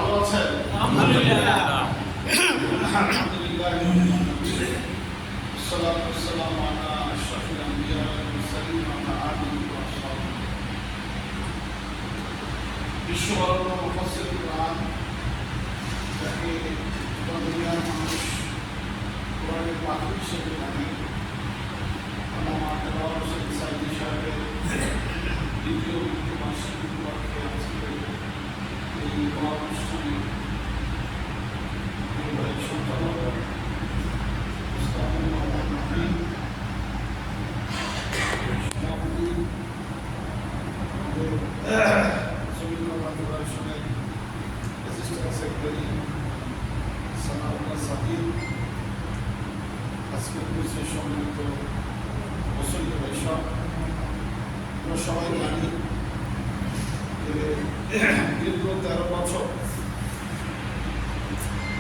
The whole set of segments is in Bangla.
ভালো আছেন? আলহামদুলিল্লাহ। আলহামদুলিল্লাহ। والصلاة والسلام على أشرف الأنبياء والمرسلين وعلى آله وأصحابه। বিশ্ববরণ্য মুফাসসির কুরআন যাকে দুনিয়ার মানুষ কোরআনের পাখি হিসেবে জানে, আল্লামা দেওয়ার হোসেন সাঈদী সাহেবের দ্বিতীয় মৃত্যুবার্ষিকী উপলক্ষে আজকে এই দোয়া অনুষ্ঠানে সঞ্চালক সম্মিলিত মুসলিম পরিষদ, আমরা সবাই জানি দীর্ঘ 13 বছর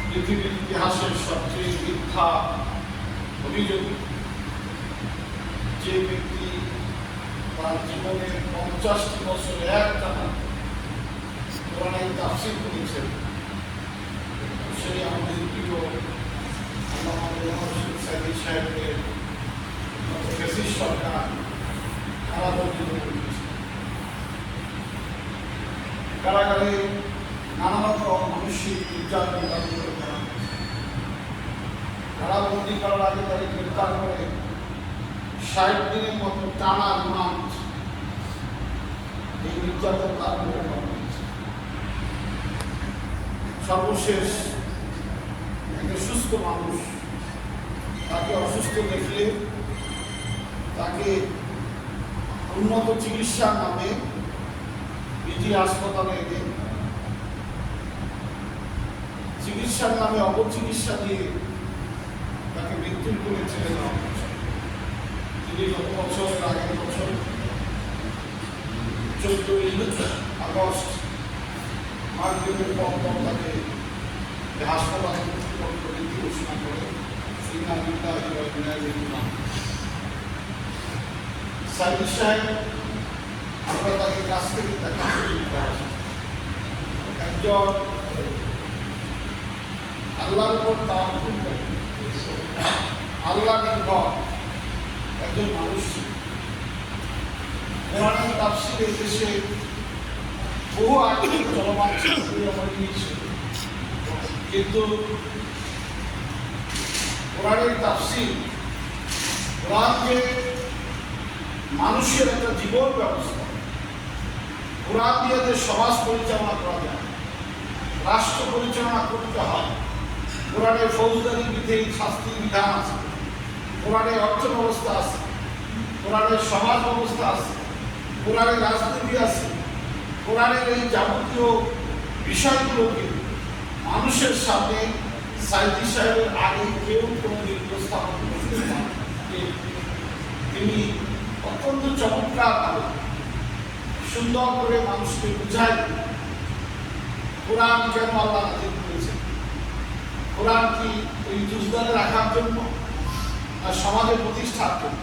পৃথিবীর ইতিহাসের সবচেয়ে মিথ্যা অভিযোগী যে ব্যক্তি তার জীবনে 50টি বছর একটানা কোরআনের তাফসীর করেছেন, সেই আমাদের প্রিয় আল্লামা দেওয়ার হোসেন সাঈদী সাহেবের ফ্যাসিস্ট সরকার কারাবন্দিত করেছে। কারাগারে নানা রকম মানসিক নির্যাতন করে করা হয়েছে। কারাবন্দি করার আগে তাকে গ্রেপ্তার করে 60 দিনের মতো টানা রিমান্ড, এই নির্যাতন তার উপরে করা হয়েছে। সর্বশেষ একটা সুস্থ মানুষ তাকে অসুস্থ দেখলে তাকে উন্নত চিকিৎসার নামে বিজি হাসপাতালে এনে চিকিৎসার নামে অপচিকিৎসা দিয়ে তাকে মৃত্যুর করে ছেড়ে দেওয়া হয়েছে। তিনি গত বছর আগের বছর 14 আগস্ট মাগরিবের পর তাকে হাসপাতালে মৃত্যু ঘোষণা করে সাঈদী সাহেব, আমরা তাকে কাছ থেকে দেখা একজন আল্লাহর উপর তাওয়াক্কুল করে আল্লাহ নির্ভর একজন মানুষ। কোরআনের তাফসীর দেশে বহু আগে চলমান ছিল, কিন্তু কোরআনের তাফসীর, কোরআন যে মানুষের একটা জীবন ব্যবস্থা, কোরআন দিয়ে যে সমাজ পরিচালনা করা যায়, রাষ্ট্র পরিচালনা করতে হয়, কোরআনের ফৌজদারি বিধি শাস্তির বিধান আছে, কোরআনের অর্থ ব্যবস্থা আছে, কোরআনের সমাজ ব্যবস্থা আছে, কোরআনের রাজনীতি আছে, কোরআনের এই যাবতীয় বিষয়গুলোকে মানুষের সামনে সাঈদী সাহেবের আগে কেউ কোনোদিন উপস্থাপন করতে পারেন। তিনি অত্যন্ত চমৎকারভাবে সুন্দর করে মানুষকে বুঝাই কোরআন কেন আল্লাহ নাযিল করেছেন, কোরআন কি ওই জুজদারে রাখার জন্য আর সমাজে প্রতিষ্ঠার জন্য।